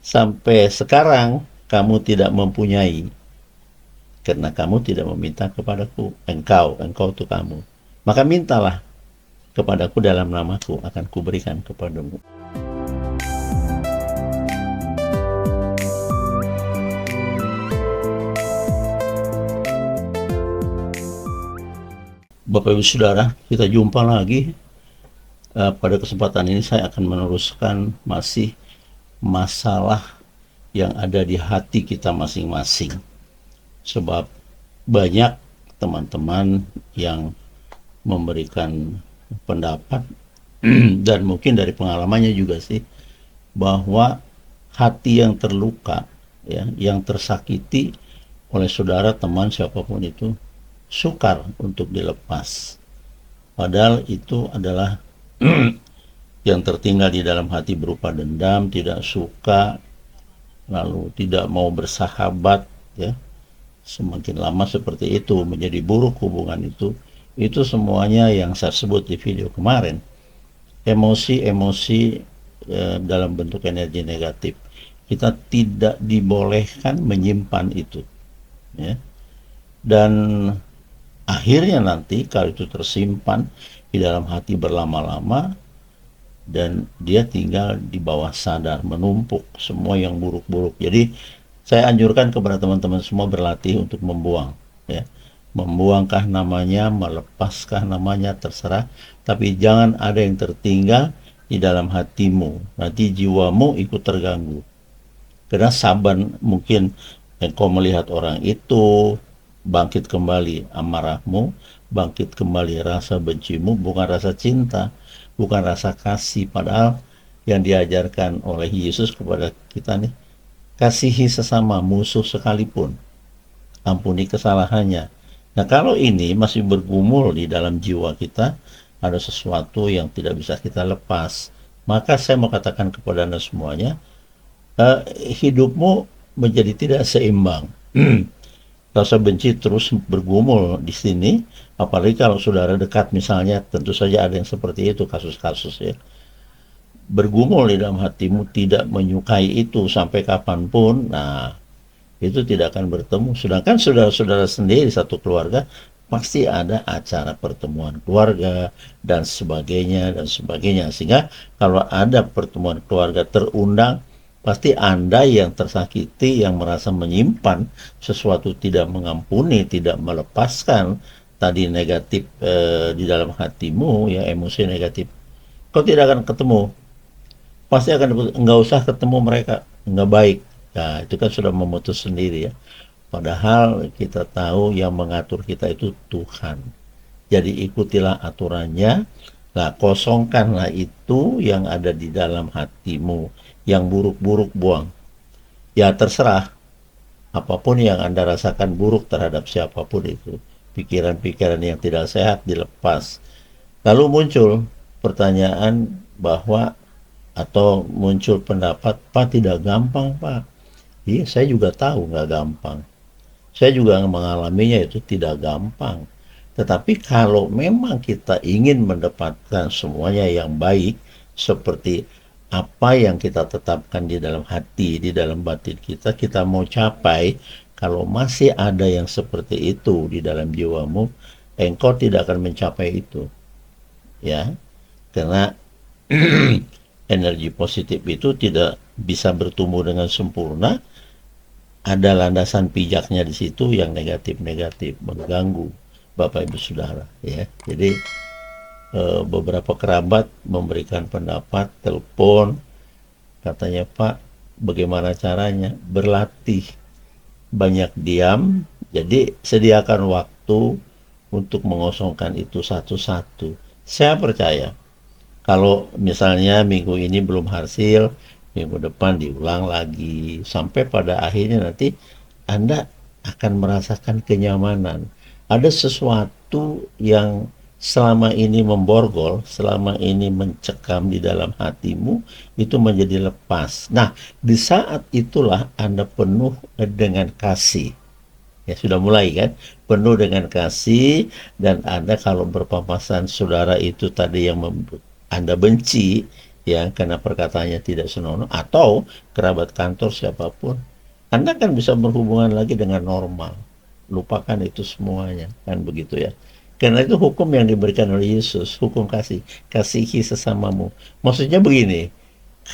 sampai sekarang kamu tidak mempunyai, karena kamu tidak meminta kepadaku. Engkau itu kamu. Maka mintalah kepadaku dalam namaku, akan kuberikan kepadamu. Bapak Ibu Saudara, kita jumpa lagi. Pada kesempatan ini saya akan meneruskan masih masalah yang ada di hati kita masing-masing. Sebab banyak teman-teman yang memberikan pendapat dan mungkin dari pengalamannya juga sih, bahwa hati yang terluka, ya, yang tersakiti oleh saudara, teman, siapapun itu, sukar untuk dilepas. Padahal itu adalah yang tertinggal di dalam hati berupa dendam, tidak suka, lalu tidak mau bersahabat, ya. Semakin lama seperti itu, menjadi buruk hubungan itu semuanya yang saya sebut di video kemarin. Emosi-emosi dalam bentuk energi negatif. Kita tidak dibolehkan menyimpan itu, ya. Dan akhirnya nanti kalau itu tersimpan di dalam hati berlama-lama, dan dia tinggal di bawah sadar, menumpuk semua yang buruk-buruk. Jadi saya anjurkan kepada teman-teman semua berlatih untuk membuang, ya. Membuangkah namanya, melepaskah namanya, terserah, tapi jangan ada yang tertinggal di dalam hatimu. Nanti jiwamu ikut terganggu. Karena saban mungkin engkau melihat orang itu, bangkit kembali amarahmu, bangkit kembali rasa bencimu, bukan rasa cinta, bukan rasa kasih. Padahal yang diajarkan oleh Yesus kepada kita nih, kasihi sesama, musuh sekalipun, ampuni kesalahannya. Nah, kalau ini masih bergumul di dalam jiwa kita, ada sesuatu yang tidak bisa kita lepas, maka saya mau katakan kepada Anda semuanya, hidupmu menjadi tidak seimbang. Rasa benci terus bergumul di sini, apalagi kalau saudara dekat misalnya, tentu saja ada yang seperti itu, kasus-kasus, ya. Bergumul di dalam hatimu, tidak menyukai itu sampai kapanpun, nah itu tidak akan bertemu. Sedangkan saudara-saudara sendiri satu keluarga pasti ada acara pertemuan keluarga dan sebagainya dan sebagainya, sehingga kalau ada pertemuan keluarga terundang, pasti Anda yang tersakiti, yang merasa menyimpan sesuatu, tidak mengampuni, tidak melepaskan tadi negatif di dalam hatimu, ya, emosi negatif, kau tidak akan ketemu. Pasti akan, nggak usah ketemu mereka, nggak baik. Nah, itu kan sudah memutus sendiri, ya. Padahal kita tahu yang mengatur kita itu Tuhan. Jadi ikutilah aturannya. Nah, kosongkanlah itu yang ada di dalam hatimu. Yang buruk-buruk buang. Ya terserah. Apapun yang Anda rasakan buruk terhadap siapapun itu. Pikiran-pikiran yang tidak sehat dilepas. Lalu muncul pertanyaan bahwa, atau muncul pendapat, Pak, tidak gampang, Pak. Iya, saya juga tahu nggak gampang. Saya juga mengalaminya, itu tidak gampang. Tetapi kalau memang kita ingin mendapatkan semuanya yang baik, seperti apa yang kita tetapkan di dalam hati, di dalam batin kita, kita mau capai, kalau masih ada yang seperti itu di dalam jiwamu, engkau tidak akan mencapai itu. Ya, karena energi positif itu tidak bisa bertumbuh dengan sempurna, ada landasan pijaknya di situ yang negatif-negatif, mengganggu Bapak Ibu Saudara, ya. Jadi beberapa kerabat memberikan pendapat, telepon, katanya, Pak, bagaimana caranya? Berlatih, banyak diam, jadi sediakan waktu untuk mengosongkan itu satu-satu. Saya percaya kalau misalnya minggu ini belum hasil, minggu depan diulang lagi, sampai pada akhirnya nanti Anda akan merasakan kenyamanan. Ada sesuatu yang selama ini memborgol, selama ini mencekam di dalam hatimu, itu menjadi lepas. Nah, di saat itulah Anda penuh dengan kasih. Ya, sudah mulai kan? Penuh dengan kasih, dan Anda kalau berpapasan saudara itu tadi yang Anda benci, ya, karena perkataannya tidak senonoh, atau kerabat kantor siapapun, Anda kan bisa berhubungan lagi dengan normal. Lupakan itu semuanya, kan begitu ya. Karena itu hukum yang diberikan oleh Yesus, hukum kasih, kasihi sesamamu. Maksudnya begini,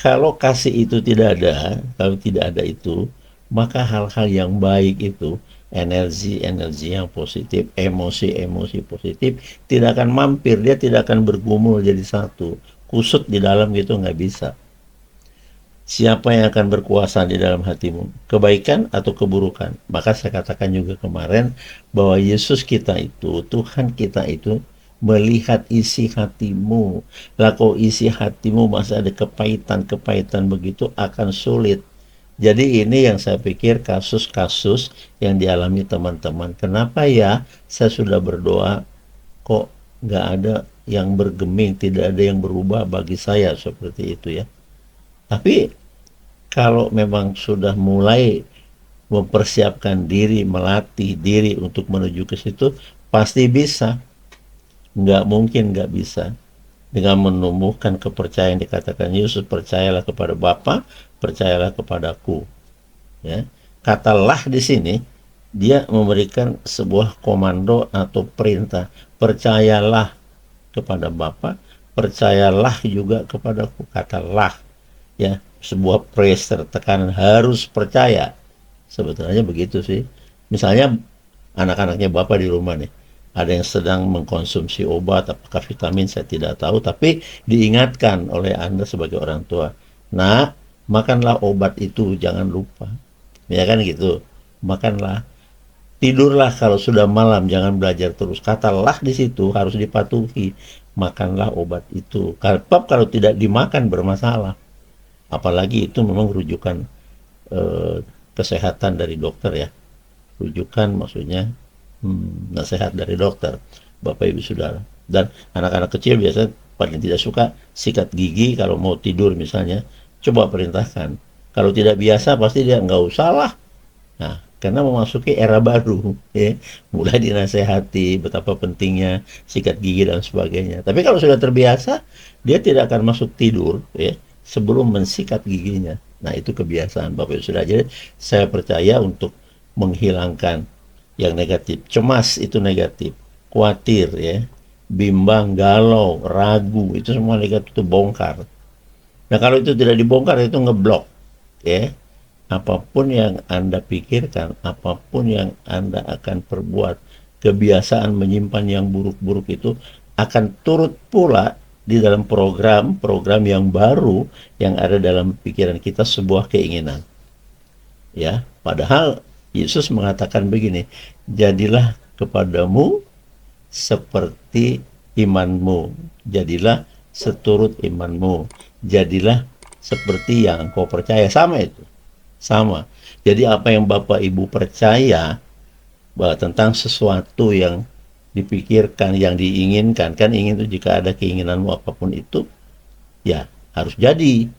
kalau kasih itu tidak ada, kalau tidak ada itu, maka hal-hal yang baik itu, energi-energi yang positif, emosi-emosi positif, tidak akan mampir, dia tidak akan bergumul jadi satu. Kusut di dalam gitu nggak bisa. Siapa yang akan berkuasa di dalam hatimu? Kebaikan atau keburukan? Maka saya katakan juga kemarin bahwa Yesus kita itu, Tuhan kita itu melihat isi hatimu. Lah kok isi hatimu masih ada kepahitan-kepahitan begitu akan sulit. Jadi ini yang saya pikir kasus-kasus yang dialami teman-teman. Kenapa ya saya sudah berdoa kok nggak ada yang bergeming, tidak ada yang berubah bagi saya seperti itu ya. Tapi kalau memang sudah mulai mempersiapkan diri, melatih diri untuk menuju ke situ, pasti bisa. Nggak mungkin nggak bisa. Dengan menumbuhkan kepercayaan dikatakan Yesus, percayalah kepada Bapa, percayalah kepadaku. Ya. Kata lah di sini, dia memberikan sebuah komando atau perintah. Percayalah kepada Bapa, percayalah juga kepadaku. Kata lah, ya, sebuah pressure, tekanan harus percaya. Sebetulnya begitu sih. Misalnya anak-anaknya Bapak di rumah nih, ada yang sedang mengkonsumsi obat, apakah vitamin saya tidak tahu, tapi diingatkan oleh Anda sebagai orang tua, nah, makanlah obat itu, jangan lupa. Ya kan gitu, makanlah. Tidurlah kalau sudah malam, jangan belajar terus. Katalah di situ harus dipatuhi. Makanlah obat itu. Sebab kalau tidak dimakan bermasalah. Apalagi itu memang rujukan kesehatan dari dokter ya. Rujukan maksudnya nasihat dari dokter, Bapak Ibu Saudara. Dan anak-anak kecil biasanya paling tidak suka sikat gigi kalau mau tidur misalnya. Coba perintahkan. Kalau tidak biasa pasti dia nggak usah lah. Nah, karena memasuki era baru, ya, mulai dinasehati betapa pentingnya sikat gigi dan sebagainya. Tapi kalau sudah terbiasa, dia tidak akan masuk tidur, ya, sebelum mensikat giginya. Nah, itu kebiasaan Bapak Ibu Saudara. Jadi, saya percaya untuk menghilangkan yang negatif. Cemas itu negatif, khawatir, ya, bimbang, galau, ragu, itu semua negatif, itu bongkar. Nah, kalau itu tidak dibongkar, itu ngeblok, ya. Apapun yang Anda pikirkan, apapun yang Anda akan perbuat, kebiasaan menyimpan yang buruk-buruk itu akan turut pula di dalam program-program yang baru yang ada dalam pikiran kita, sebuah keinginan. Ya, padahal Yesus mengatakan begini, jadilah kepadamu seperti imanmu, jadilah seturut imanmu, jadilah seperti yang engkau percaya. Sama itu. Sama. Jadi apa yang Bapak Ibu percaya bahwa tentang sesuatu yang dipikirkan, yang diinginkan, kan ingin itu jika ada keinginanmu apapun itu, ya harus jadi.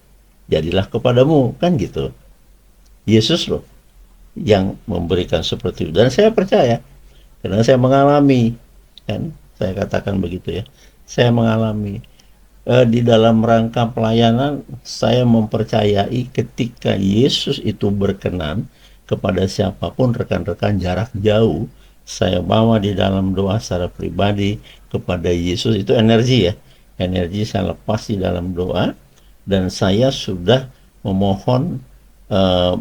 Jadilah kepadamu, kan gitu. Yesus loh yang memberikan seperti itu. Dan saya percaya, karena saya mengalami, kan saya katakan begitu ya, saya mengalami. Di dalam rangka pelayanan, saya mempercayai ketika Yesus itu berkenan kepada siapapun, rekan-rekan jarak jauh, saya bawa di dalam doa secara pribadi kepada Yesus, itu energi ya, energi saya lepas di dalam doa, dan saya sudah memohon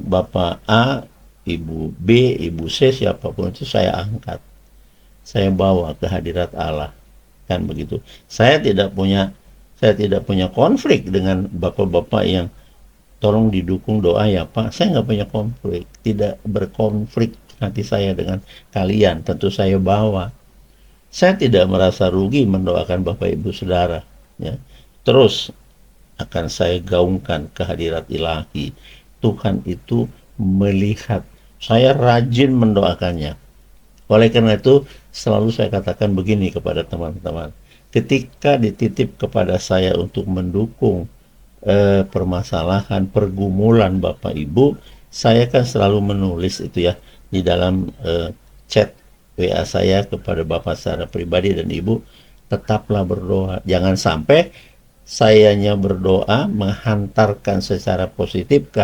Bapak A, Ibu B, Ibu C, siapapun itu saya angkat, saya bawa ke hadirat Allah, kan begitu. Saya tidak punya konflik dengan bapak-bapak yang tolong didukung doa ya Pak. Saya nggak punya konflik, tidak berkonflik hati saya dengan kalian. Tentu saya bawa. Saya tidak merasa rugi mendoakan Bapak Ibu Saudara. Ya. Terus akan saya gaungkan kehadirat ilahi. Tuhan itu melihat. Saya rajin mendoakannya. Oleh karena itu, selalu saya katakan begini kepada teman-teman. Ketika dititip kepada saya untuk mendukung permasalahan, pergumulan Bapak Ibu, saya kan selalu menulis itu ya, di dalam chat WA saya kepada Bapak secara pribadi dan Ibu, tetaplah berdoa. Jangan sampai sayanya berdoa menghantarkan secara positif ke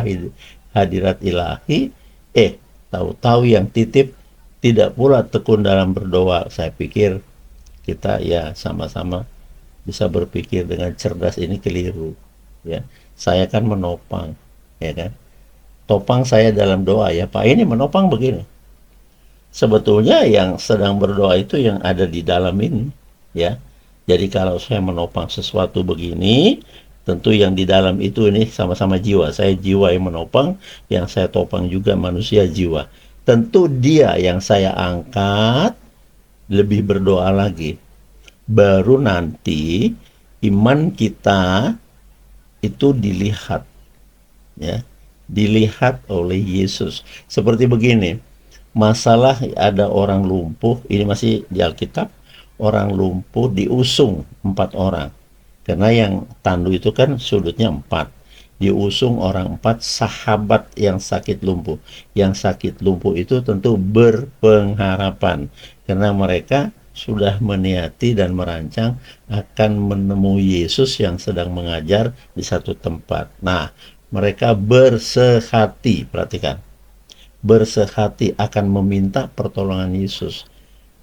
hadirat ilahi, tahu-tahu yang titip tidak pula tekun dalam berdoa. Saya pikir kita ya sama-sama bisa berpikir dengan cerdas, ini keliru ya. Saya kan menopang, ya kan, topang saya dalam doa ya Pak, ini menopang begini. Sebetulnya yang sedang berdoa itu yang ada di dalam ini, ya. Jadi kalau saya menopang sesuatu begini, tentu yang di dalam itu ini sama-sama jiwa. Saya jiwa yang menopang, yang saya topang juga manusia jiwa. Tentu dia yang saya angkat lebih berdoa lagi. Baru nanti iman kita itu dilihat, ya, dilihat oleh Yesus. Seperti begini, masalah ada orang lumpuh, ini masih di Alkitab, orang lumpuh diusung 4 orang. Karena yang tandu itu kan sudutnya 4. Diusung orang 4 sahabat yang sakit lumpuh. Yang sakit lumpuh itu tentu berpengharapan. Karena mereka sudah meniati dan merancang akan menemui Yesus yang sedang mengajar di satu tempat. Nah, mereka bersehati, perhatikan, bersehati akan meminta pertolongan Yesus.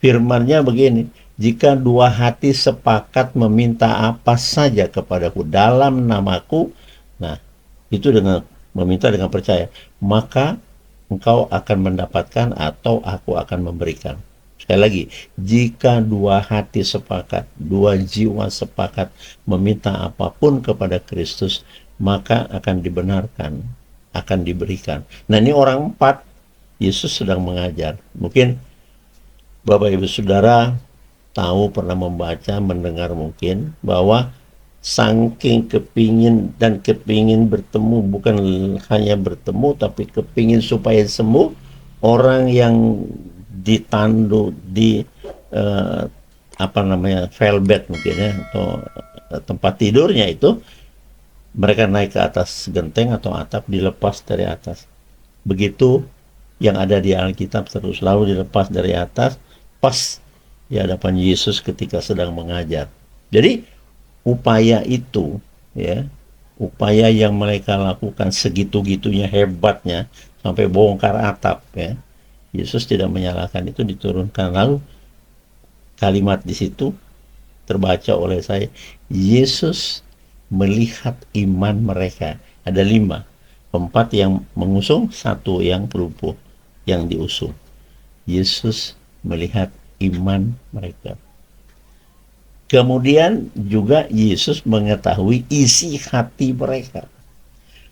Firman-Nya begini, jika 2 hati sepakat meminta apa saja kepadaku dalam namaku, nah itu dengan meminta dengan percaya, maka engkau akan mendapatkan atau aku akan memberikan. Sekali lagi, jika 2 hati sepakat, 2 jiwa sepakat meminta apapun kepada Kristus, maka akan dibenarkan, akan diberikan. Nah, ini orang 4, Yesus sedang mengajar. Mungkin Bapak Ibu Saudara tahu, pernah membaca, mendengar mungkin, bahwa saking kepingin bertemu, bukan hanya bertemu, tapi kepingin supaya sembuh, orang yang ditandu di velbed mungkin ya, atau tempat tidurnya itu, mereka naik ke atas genteng atau atap, dilepas dari atas. Begitu yang ada di Alkitab, terus lalu dilepas dari atas, pas di hadapan Yesus ketika sedang mengajar. Jadi upaya itu, ya, upaya yang mereka lakukan segitu-gitunya hebatnya sampai bongkar atap, ya, Yesus tidak menyalahkan, itu diturunkan. Lalu kalimat di situ terbaca oleh saya, Yesus melihat iman mereka. Ada 5, 4 yang mengusung, 1 yang lumpuh yang diusung. Yesus melihat iman mereka. Kemudian juga Yesus mengetahui isi hati mereka.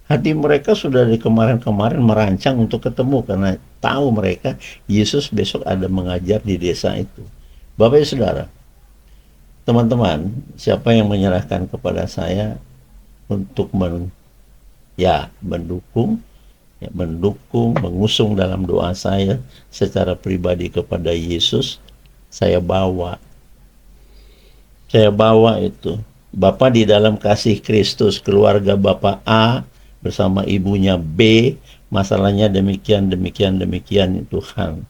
Hati mereka sudah dari kemarin-kemarin merancang untuk ketemu, karena tahu mereka Yesus besok ada mengajar di desa itu. Bapak Ibu Saudara, teman-teman, siapa yang menyerahkan kepada saya untuk mendukung, mengusung dalam doa saya secara pribadi kepada Yesus, saya bawa itu. Bapak di dalam kasih Kristus, keluarga Bapak A bersama ibunya B, masalahnya demikian Tuhan.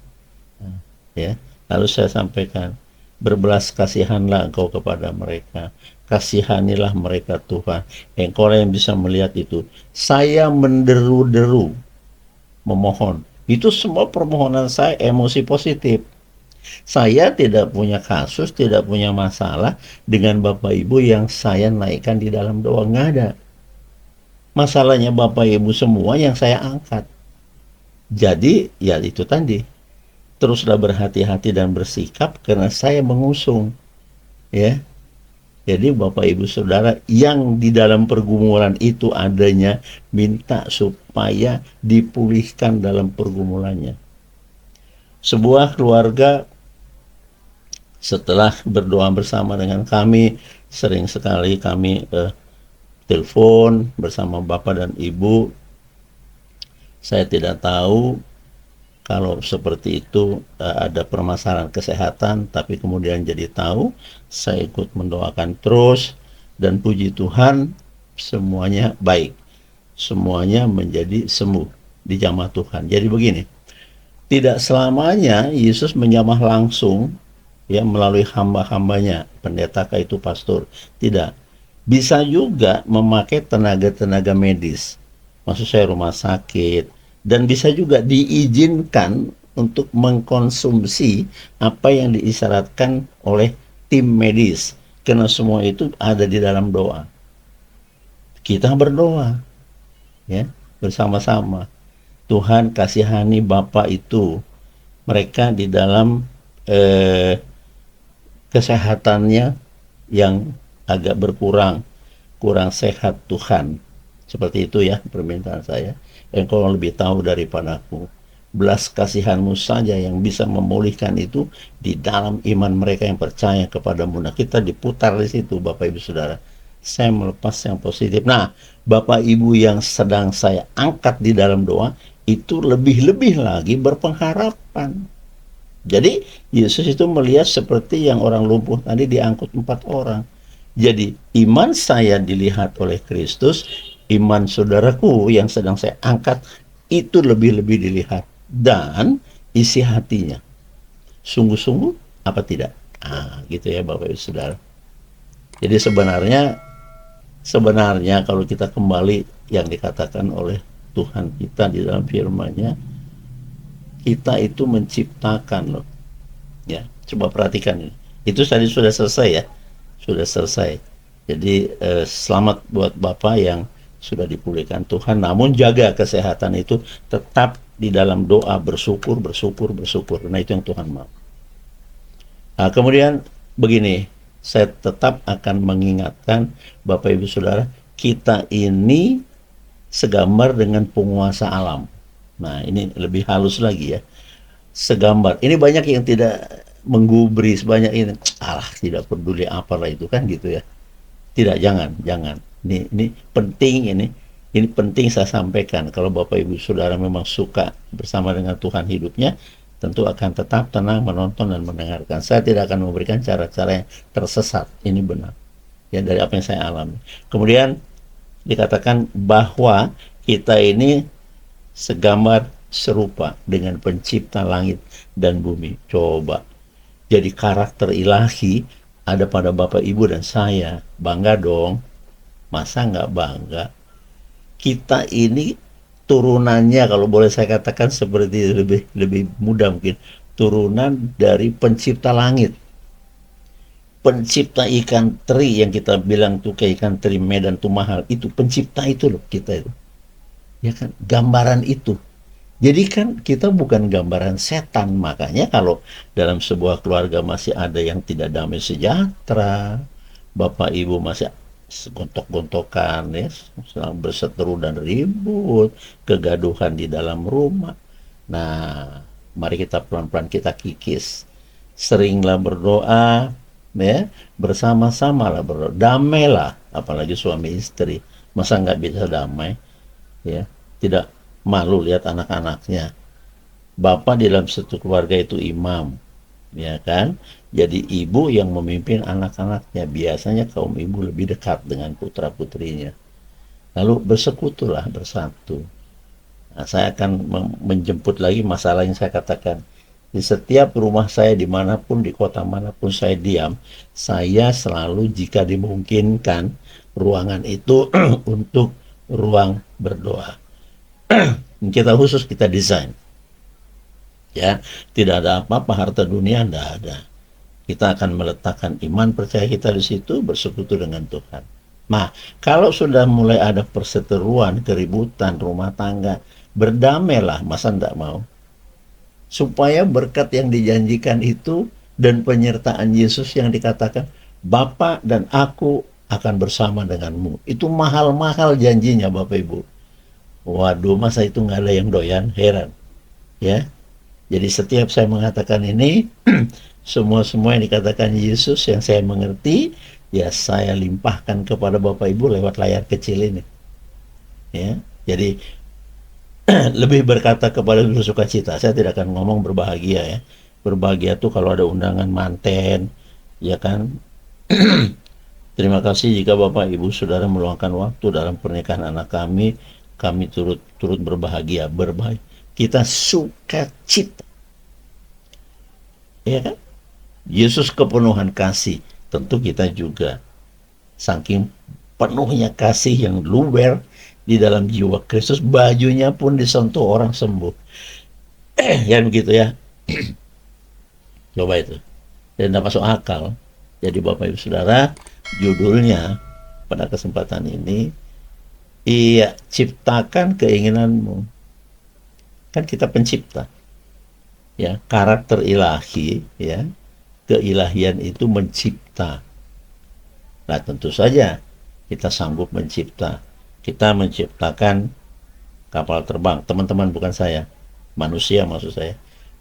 Ya, lalu saya sampaikan, berbelas kasihanlah engkau kepada mereka, kasihanilah mereka Tuhan. Engkau yang bisa melihat itu. Saya menderu-deru, memohon. Itu semua permohonan saya emosi positif. Saya tidak punya kasus, tidak punya masalah dengan Bapak Ibu yang saya naikkan di dalam doa, nggak ada. Masalahnya Bapak Ibu semua yang saya angkat. Jadi ya itu tadi, teruslah berhati-hati dan bersikap karena saya mengusung, ya. Jadi Bapak Ibu Saudara yang di dalam pergumulan itu adanya, minta supaya dipulihkan dalam pergumulannya. Sebuah keluarga setelah berdoa bersama dengan kami, sering sekali kami telepon bersama Bapak dan Ibu. Saya tidak tahu kalau seperti itu ada permasalahan kesehatan, tapi kemudian jadi tahu, saya ikut mendoakan terus, dan puji Tuhan semuanya baik, semuanya menjadi sembuh di jamah Tuhan. Jadi begini, tidak selamanya Yesus menjamah langsung, ya, melalui hamba-hambanya, pendeta kah itu pastor, tidak. Bisa juga memakai tenaga-tenaga medis, maksud saya rumah sakit, dan bisa juga diizinkan untuk mengkonsumsi apa yang diisyaratkan oleh tim medis, karena semua itu ada di dalam doa. Kita berdoa, ya, bersama-sama. Tuhan kasihani Bapak itu, mereka di dalam eh, kesehatannya yang agak berkurang, kurang sehat Tuhan. Seperti itu ya permintaan saya. Engkau lebih tahu daripadaku. Belas kasihanmu saja yang bisa memulihkan itu di dalam iman mereka yang percaya kepadamu. Nah, kita diputar di situ, Bapak Ibu Saudara. Saya melepas yang positif. Nah, Bapak Ibu yang sedang saya angkat di dalam doa, itu lebih-lebih lagi berpengharapan. Jadi Yesus itu melihat seperti yang orang lumpuh tadi diangkut 4 orang. Jadi iman saya dilihat oleh Kristus, iman saudaraku yang sedang saya angkat itu lebih-lebih dilihat. Dan isi hatinya. Sungguh-sungguh apa tidak? Gitu ya Bapak Ibu Saudara. Jadi sebenarnya kalau kita kembali yang dikatakan oleh Tuhan kita di dalam firman-Nya, kita itu menciptakan loh. Ya, coba perhatikan ini. Itu tadi sudah selesai ya. Sudah selesai. Jadi selamat buat Bapak yang sudah dipulihkan Tuhan, namun jaga kesehatan itu tetap di dalam doa, bersyukur, bersyukur, bersyukur. Nah, itu yang Tuhan mau. Nah, kemudian begini, saya tetap akan mengingatkan Bapak Ibu Saudara, kita ini segambar dengan penguasa alam. Nah, ini lebih halus lagi ya. Segambar. Ini banyak yang tidak menggubris, banyak ini, tidak peduli apalah itu kan gitu ya. Tidak, jangan. Ini penting ini penting saya sampaikan. Kalau Bapak Ibu Saudara memang suka bersama dengan Tuhan hidupnya, tentu akan tetap tenang menonton dan mendengarkan. Saya tidak akan memberikan cara-cara yang tersesat. Ini benar. Ya, dari apa yang saya alami. Kemudian dikatakan bahwa kita ini segambar serupa dengan pencipta langit dan bumi. Coba. Jadi karakter ilahi ada pada Bapak Ibu dan saya. Bangga dong. Masa nggak bangga? Kita ini turunannya, kalau boleh saya katakan seperti lebih mudah mungkin, turunan dari pencipta langit. Pencipta ikan teri yang kita bilang tuh kayak ikan teri Medan tuh mahal. Itu pencipta itu loh kita itu. Ya kan? Gambaran itu. Jadi kan kita bukan gambaran setan, makanya kalau dalam sebuah keluarga masih ada yang tidak damai sejahtera, bapak ibu masih gontok-gontokan, ya, sedang berseteru dan ribut, kegaduhan di dalam rumah. Nah, mari kita pelan-pelan kita kikis. Seringlah berdoa, ya, bersama-sama lah berdoa, damailah, apalagi suami istri. Masa nggak bisa damai? Ya, tidak malu lihat anak-anaknya. Bapak di dalam satu keluarga itu imam, ya kan? Jadi ibu yang memimpin anak-anaknya. Biasanya kaum ibu lebih dekat dengan putra-putrinya. Lalu bersekutulah bersatu. Nah, saya akan menjemput lagi masalah yang saya katakan. Di setiap rumah saya, dimanapun, di kota manapun saya diam, saya selalu jika dimungkinkan ruangan itu untuk ruang berdoa. Kita khusus kita desain, ya, tidak ada apa-apa harta dunia, tidak ada. Kita akan meletakkan iman percaya kita di situ, bersekutu dengan Tuhan. Nah, kalau sudah mulai ada perseteruan, keributan rumah tangga, berdamailah, masa tidak mau, supaya berkat yang dijanjikan itu dan penyertaan Yesus yang dikatakan Bapa dan aku akan bersama denganmu, itu mahal-mahal janjinya Bapak Ibu. Waduh, masa itu nggak ada yang doyan? Heran. Ya. Jadi setiap saya mengatakan ini, semua-semua yang dikatakan Yesus yang saya mengerti, ya saya limpahkan kepada Bapak Ibu lewat layar kecil ini. Ya. Jadi lebih berkata kepada bersukacita. Saya tidak akan ngomong berbahagia ya. Berbahagia tuh kalau ada undangan manten, ya kan? Terima kasih jika Bapak Ibu Saudara meluangkan waktu dalam pernikahan anak kami turut berbahagia, kita suka cita, ya kan? Yesus kepenuhan kasih, tentu kita juga Saking penuhnya kasih yang luber di dalam jiwa Kristus, bajunya pun disentuh orang sembuh. Ya begitu ya. Coba itu. Dan tidak masuk akal. Jadi Bapak Ibu Saudara, judulnya pada kesempatan ini, iya, ciptakan keinginanmu. Kan kita pencipta. Ya, karakter ilahi, ya, keilahian itu mencipta. Nah, tentu saja kita sanggup mencipta. Kita menciptakan kapal terbang. Teman-teman, bukan saya. Manusia maksud saya.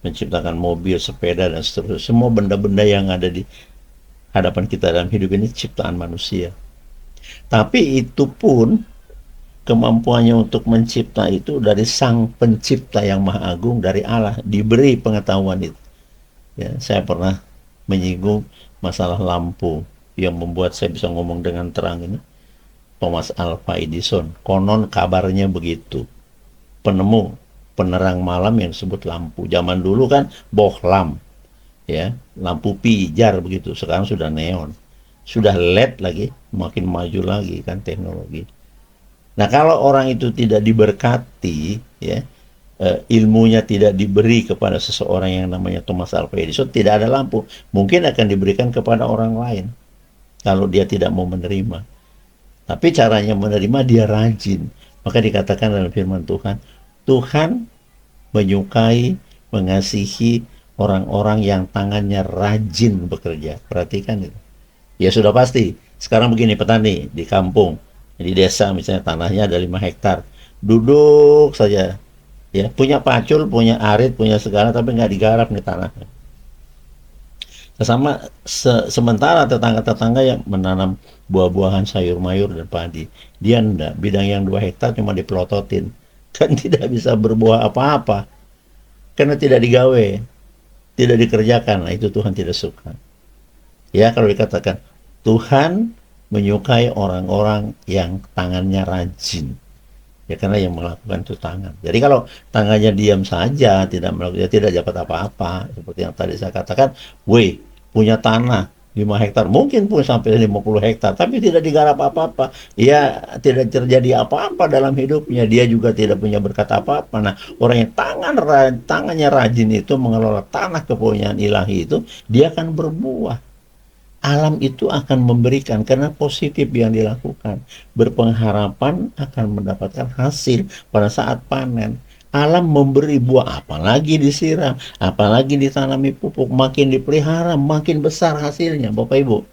Menciptakan mobil, sepeda, dan seterusnya. Semua benda-benda yang ada di hadapan kita dalam hidup ini ciptaan manusia. Tapi itu pun kemampuannya untuk mencipta itu dari Sang Pencipta yang Maha Agung, dari Allah, diberi pengetahuan itu. Ya, saya pernah menyinggung masalah lampu yang membuat saya bisa ngomong dengan terang ini. Thomas Alva Edison, konon kabarnya begitu. Penemu penerang malam yang disebut lampu. Zaman dulu kan bohlam, ya, lampu pijar begitu. Sekarang sudah neon, sudah LED lagi, makin maju lagi kan teknologi. Nah, kalau orang itu tidak diberkati, ya, ilmunya tidak diberi kepada seseorang yang namanya Thomas Alva Edison, tidak ada lampu. Mungkin akan diberikan kepada orang lain kalau dia tidak mau menerima. Tapi caranya menerima, dia rajin. Maka dikatakan dalam firman Tuhan, Tuhan menyukai, mengasihi orang-orang yang tangannya rajin bekerja. Perhatikan itu. Ya sudah pasti. Sekarang begini, petani di kampung, di desa misalnya, tanahnya ada 5 hektar. Duduk saja. Ya, punya pacul, punya arit, punya segala, tapi nggak digarap nih tanahnya. Sama sementara tetangga-tetangga yang menanam buah-buahan, sayur mayur dan padi, dia enggak, bidang yang 2 hektar cuma dipelototin, kan tidak bisa berbuah apa-apa karena tidak digawe, tidak dikerjakan. Nah, itu Tuhan tidak suka. Ya, kalau dikatakan Tuhan menyukai orang-orang yang tangannya rajin, ya, karena yang melakukan itu tangan. Jadi kalau tangannya diam saja, tidak melakukan, ya, tidak dapat apa-apa. Seperti yang tadi saya katakan, punya tanah 5 hektar, mungkin pun sampai 50 hektar, tapi tidak digarap apa-apa. Ya, tidak terjadi apa-apa dalam hidupnya. Dia juga tidak punya berkat apa-apa. Nah, orang yang tangannya rajin itu mengelola tanah kepunyaan ilahi itu, dia akan berbuah. Alam itu akan memberikan karena positif yang dilakukan. Berpengharapan akan mendapatkan hasil pada saat panen. Alam memberi buah, apalagi disiram, apalagi ditanami pupuk, makin dipelihara, makin besar hasilnya, Bapak Ibu.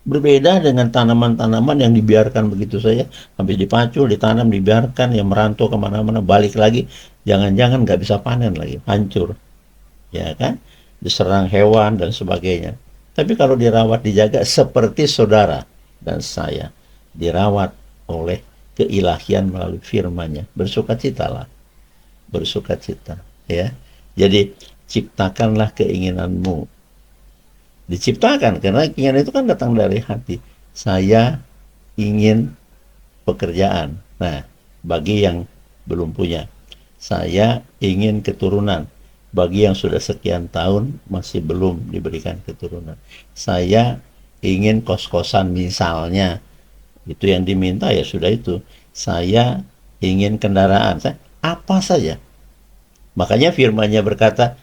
Berbeda dengan tanaman-tanaman yang dibiarkan begitu saja, habis dipacul, ditanam, dibiarkan, yang merantau kemana-mana, balik lagi, jangan-jangan nggak bisa panen lagi, hancur. Ya kan? Diserang hewan dan sebagainya. Tapi kalau dirawat, dijaga seperti saudara dan saya, dirawat oleh keilahian melalui firman-Nya, bersukacitalah. Bersukacita, ya. Jadi ciptakanlah keinginanmu. Diciptakan karena keinginan itu kan datang dari hati. Saya ingin pekerjaan. Nah, bagi yang belum punya, saya ingin keturunan. Bagi yang sudah sekian tahun masih belum diberikan keturunan, saya ingin kos-kosan misalnya, itu yang diminta, ya sudah itu. Saya ingin kendaraan, saya apa saja. Makanya firman-Nya berkata,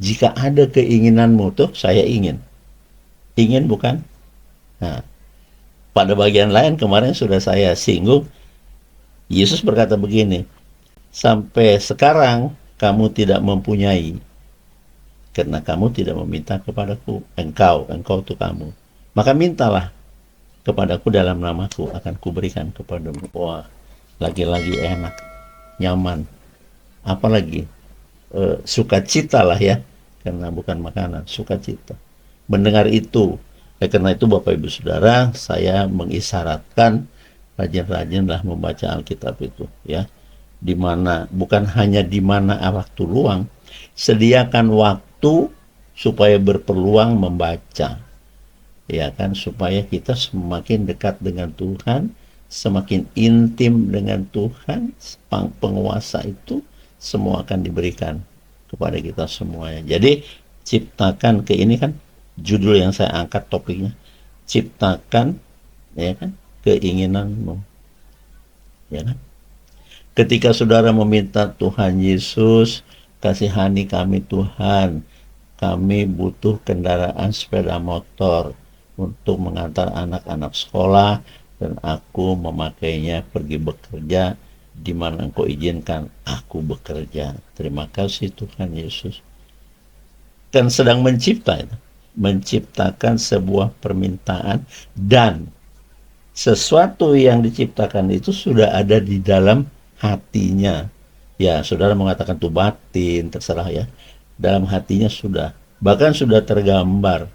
jika ada keinginanmu, tuh saya ingin. Ingin bukan? Nah, pada bagian lain kemarin sudah saya singgung, Yesus berkata begini, sampai sekarang kamu tidak mempunyai, karena kamu tidak meminta kepadaku. Engkau itu kamu. Maka mintalah kepadaku dalam namaku, akan kuberikan kepadamu. Wah, lagi-lagi enak, nyaman. Apalagi sukacita lah ya, karena bukan makanan, sukacita. Mendengar itu. Karena itu Bapak Ibu Saudara, saya mengisyaratkan rajin-rajinlah membaca Alkitab itu, ya. Dimana, bukan hanya di mana waktu luang, sediakan waktu supaya berpeluang membaca, ya kan, supaya kita semakin dekat dengan Tuhan, semakin intim dengan Tuhan. Penguasa itu semua akan diberikan kepada kita semuanya. Jadi ciptakan ini kan judul yang saya angkat, topiknya ciptakan ya kan? Keinginanmu, ya kan? Ketika saudara meminta Tuhan Yesus, kasihani kami Tuhan, kami butuh kendaraan sepeda motor untuk mengantar anak-anak sekolah dan aku memakainya pergi bekerja di mana Engkau izinkan aku bekerja. Terima kasih Tuhan Yesus. Kan sedang menciptakan sebuah permintaan, dan sesuatu yang diciptakan itu sudah ada di dalam hatinya. Ya, saudara mengatakan itu batin, terserah ya. Dalam hatinya sudah, bahkan sudah tergambar.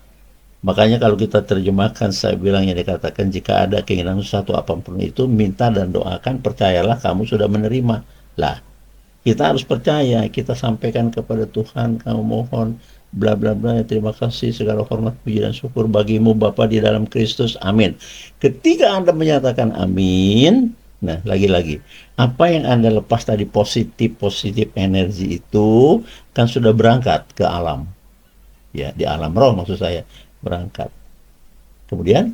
Makanya kalau kita terjemahkan, saya bilang yang dikatakan, jika ada keinginan sesuatu apapun itu, minta dan doakan, percayalah kamu sudah menerima. Lah, kita harus percaya, kita sampaikan kepada Tuhan, kamu mohon, bla bla bla, terima kasih, segala hormat, puji dan syukur bagimu Bapa di dalam Kristus, amin. Ketika Anda menyatakan amin, nah lagi-lagi, apa yang Anda lepas tadi positif energi itu, kan sudah berangkat ke alam. Ya, di alam roh maksud saya, berangkat. Kemudian,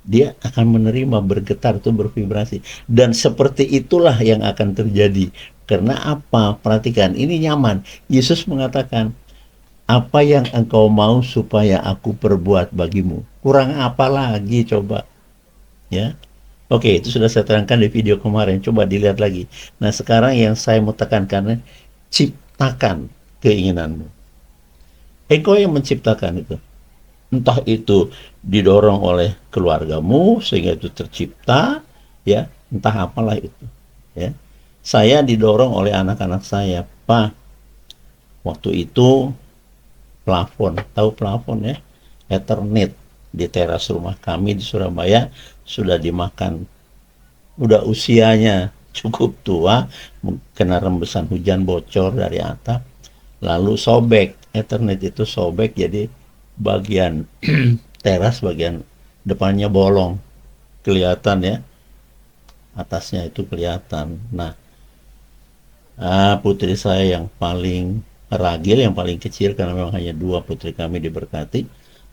dia akan menerima, bergetar, itu bervibrasi. Dan seperti itulah yang akan terjadi. Karena apa? Perhatikan, ini nyaman. Yesus mengatakan, apa yang engkau mau supaya aku perbuat bagimu? Kurang apa lagi coba? Ya. Oke, itu sudah saya terangkan di video kemarin. Coba dilihat lagi. Nah, sekarang yang saya mau tekankan, ciptakan keinginanmu. Engkau yang menciptakan itu. Entah itu didorong oleh keluargamu sehingga itu tercipta, ya, entah apalah itu, ya. Saya didorong oleh anak-anak saya, Pak. Waktu itu plafon, tahu plafon ya, Ethernet di teras rumah kami di Surabaya sudah dimakan, udah usianya cukup tua, kena rembesan hujan bocor dari atap, lalu sobek, Ethernet itu sobek, jadi bagian teras bagian depannya bolong, kelihatan ya, atasnya itu kelihatan. Nah, putri saya yang paling ragil, yang paling kecil, karena memang hanya 2 putri kami diberkati,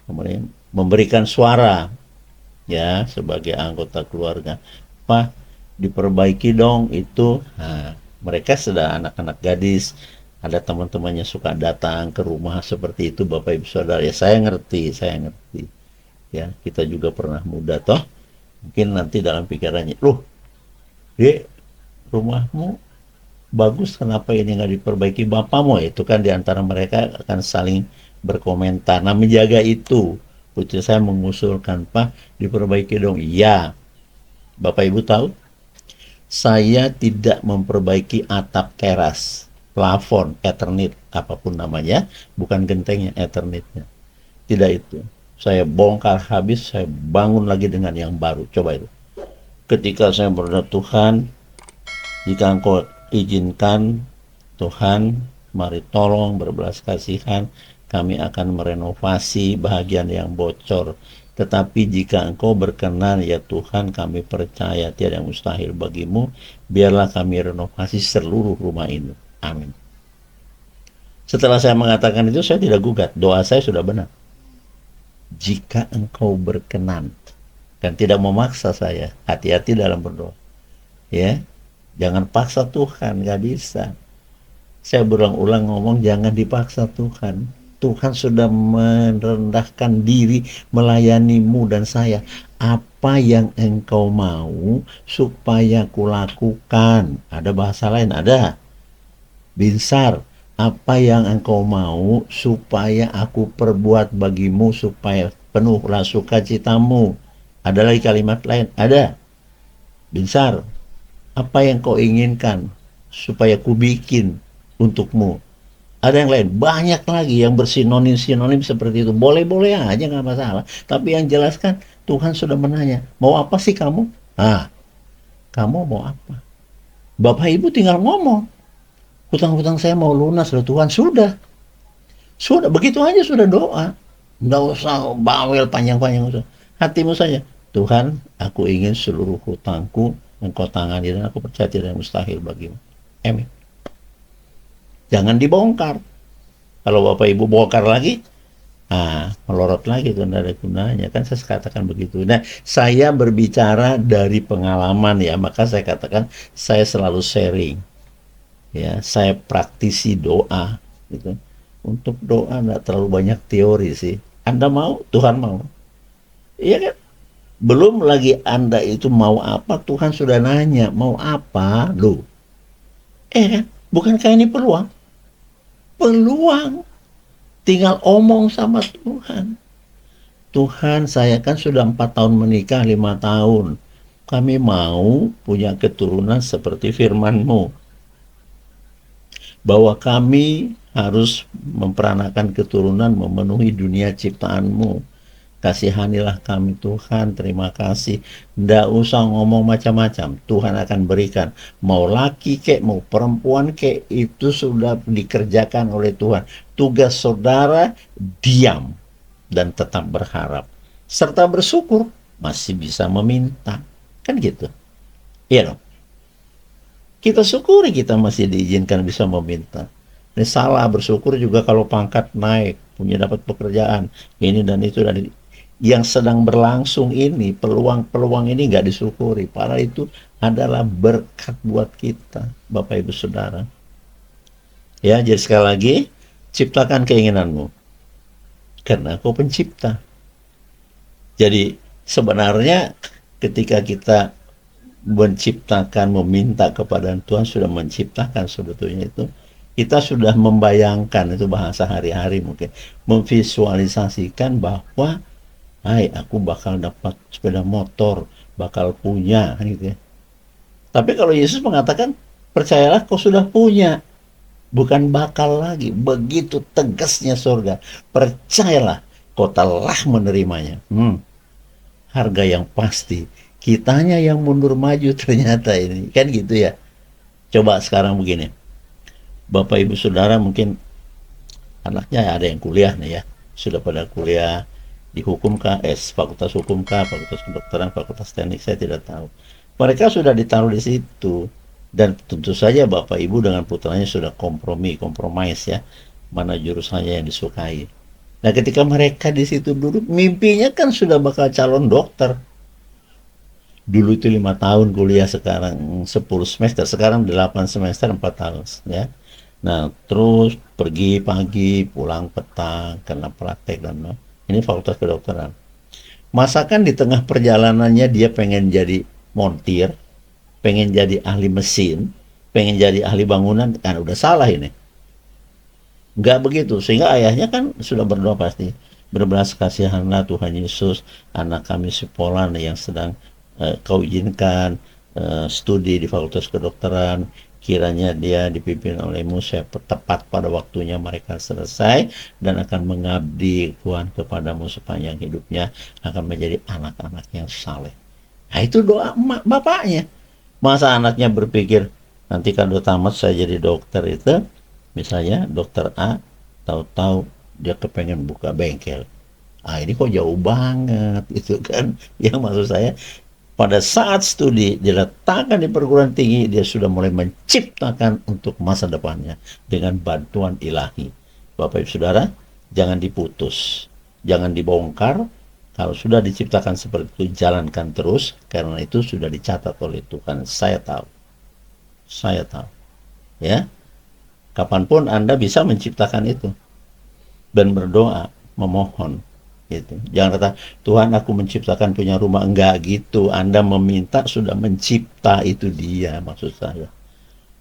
kemudian memberikan suara ya sebagai anggota keluarga, Pak, diperbaiki dong itu. Nah, mereka sudah anak-anak gadis, ada teman-temannya suka datang ke rumah seperti itu, Bapak Ibu Saudara. Ya, saya ngerti. Ya, kita juga pernah muda toh. Mungkin nanti dalam pikirannya, loh, Dek, rumahmu bagus, kenapa ini nggak diperbaiki bapakmu? Itu kan diantara mereka akan saling berkomentar. Nah, menjaga itu, putri saya mengusulkan, Pak, diperbaiki dong. Iya, Bapak Ibu tahu, saya tidak memperbaiki atap teras, plafon, Ethernet, apapun namanya, bukan gentengnya, Ethernetnya. Tidak itu. Saya bongkar habis, saya bangun lagi dengan yang baru. Coba itu. Ketika saya berdoa, Tuhan, jika Engkau izinkan, Tuhan, mari tolong berbelas kasihan, kami akan merenovasi bahagian yang bocor. Tetapi jika Engkau berkenan, ya Tuhan, kami percaya tiada yang mustahil bagimu, biarlah kami renovasi seluruh rumah ini. Amin. Setelah saya mengatakan itu, saya tidak gugat. Doa saya sudah benar. Jika Engkau berkenan, dan tidak memaksa saya, hati-hati dalam berdoa. Ya, jangan paksa Tuhan, nggak bisa. Saya berulang-ulang ngomong, jangan dipaksa Tuhan. Tuhan sudah merendahkan diri melayanimu dan saya. Apa yang engkau mau supaya kulakukan? Ada bahasa lain, ada. Binsar, apa yang engkau mau supaya aku perbuat bagimu supaya penuhlah sukacitamu? Ada lagi kalimat lain, ada. Binsar, apa yang kau inginkan supaya ku bikin untukmu? Ada yang lain, banyak lagi yang bersinonim-sinonim seperti itu. Boleh-boleh aja, nggak masalah. Tapi yang jelaskan, Tuhan sudah menanya, mau apa sih kamu? Ah, kamu mau apa? Bapak Ibu tinggal ngomong, hutang-hutang saya mau lunas loh Tuhan. Sudah, begitu aja sudah doa. Nggak usah bawel panjang-panjang. Hatimu saja, Tuhan, aku ingin seluruh hutangku Engkau tangani dan aku percaya tidak ada yang mustahil bagimu. Amin. Jangan dibongkar. Kalau Bapak Ibu bongkar lagi, Melorot lagi kan, tidak ada gunanya. Kan saya katakan begitu. Nah, saya berbicara dari pengalaman ya, maka saya katakan saya selalu sharing. Ya, saya praktisi doa gitu. Untuk doa nggak terlalu banyak teori sih. Anda mau, Tuhan mau. Iya kan? Belum lagi Anda itu mau apa, Tuhan sudah nanya, mau apa? Loh, kan? Bukankah ini peluang? Peluang. Tinggal omong sama Tuhan. Tuhan, saya kan sudah 4 tahun menikah, 5 tahun. Kami mau punya keturunan seperti firman-Mu. Bahwa kami harus memperanakan keturunan memenuhi dunia ciptaan-Mu. Kasihanilah kami Tuhan, terima kasih. Nggak usah ngomong macam-macam, Tuhan akan berikan. Mau laki kek, mau perempuan kek, itu sudah dikerjakan oleh Tuhan. Tugas saudara, diam dan tetap berharap. Serta bersyukur, masih bisa meminta. Kan gitu. Iya dong. Kita syukuri kita masih diizinkan bisa meminta. Ini salah bersyukur juga kalau pangkat naik, punya dapat pekerjaan, ini dan itu dan ini. Yang sedang berlangsung ini, peluang-peluang ini nggak disyukuri. Padahal itu adalah berkat buat kita, Bapak Ibu Saudara. Ya, jadi sekali lagi, ciptakan keinginanmu. Karena kau pencipta. Jadi sebenarnya ketika kita menciptakan, meminta kepada Tuhan, sudah menciptakan sebetulnya itu. Kita sudah membayangkan, itu bahasa hari-hari mungkin, memvisualisasikan bahwa hai, aku bakal dapat sepeda motor, bakal punya, gitu ya. Tapi kalau Yesus mengatakan, percayalah kau sudah punya, bukan bakal lagi. Begitu tegasnya surga. Percayalah, kau telah menerimanya. Harga yang pasti. Kitanya yang mundur maju ternyata ini. Kan gitu ya. Coba sekarang begini. Bapak Ibu Saudara mungkin anaknya ada yang kuliah nih ya. Sudah pada kuliah di hukum kah, fakultas hukum kah, fakultas kedokteran, fakultas teknik, saya tidak tahu. Mereka sudah ditaruh di situ. Dan tentu saja Bapak Ibu dengan putranya sudah kompromis ya. Mana jurusannya yang disukai. Nah ketika mereka di situ duduk, mimpinya kan sudah bakal calon dokter. Dulu itu 5 tahun kuliah, sekarang 10 semester, sekarang 8 semester 4 tahun ya. Nah terus pergi pagi, pulang petang, karena praktek dan ini fakultas kedokteran. Masakan di tengah perjalanannya dia pengen jadi montir, pengen jadi ahli mesin, pengen jadi ahli bangunan, kan udah salah ini. Nggak begitu, sehingga ayahnya kan sudah berdoa pasti, berbelas kasihanlah Tuhan Yesus, anak kami si Polan yang sedang kau izinkan studi di fakultas kedokteran, kiranya dia dipimpin olehmu tepat pada waktunya mereka selesai dan akan mengabdi Tuhan kepadamu sepanjang hidupnya, akan menjadi anak-anak yang saleh. Nah itu doa bapaknya. Masa anaknya berpikir nanti kalau tamat saya jadi dokter, itu misalnya dokter A, tahu-tahu dia kepengen buka bengkel. Ini kok jauh banget itu kan. Yang maksud saya, pada saat studi diletakkan di perguruan tinggi, dia sudah mulai menciptakan untuk masa depannya dengan bantuan ilahi. Bapak Ibu Saudara, jangan diputus, jangan dibongkar. Kalau sudah diciptakan seperti itu, jalankan terus, karena itu sudah dicatat oleh Tuhan. Saya tahu, ya. Kapanpun Anda bisa menciptakan itu dan berdoa, memohon. Gitu. Jangan kata Tuhan aku menciptakan punya rumah, enggak gitu. Anda meminta sudah mencipta, itu dia maksud saya.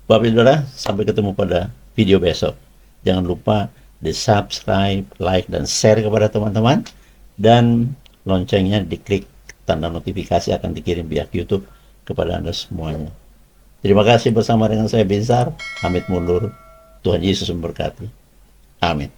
Bapak Ibu Saudara, sampai ketemu pada video besok. Jangan lupa di subscribe, like dan share kepada teman-teman, dan loncengnya diklik, tanda notifikasi akan dikirim via YouTube kepada Anda semuanya. Terima kasih, bersama dengan saya Binsar, pamit mundur. Tuhan Yesus memberkati. Amin.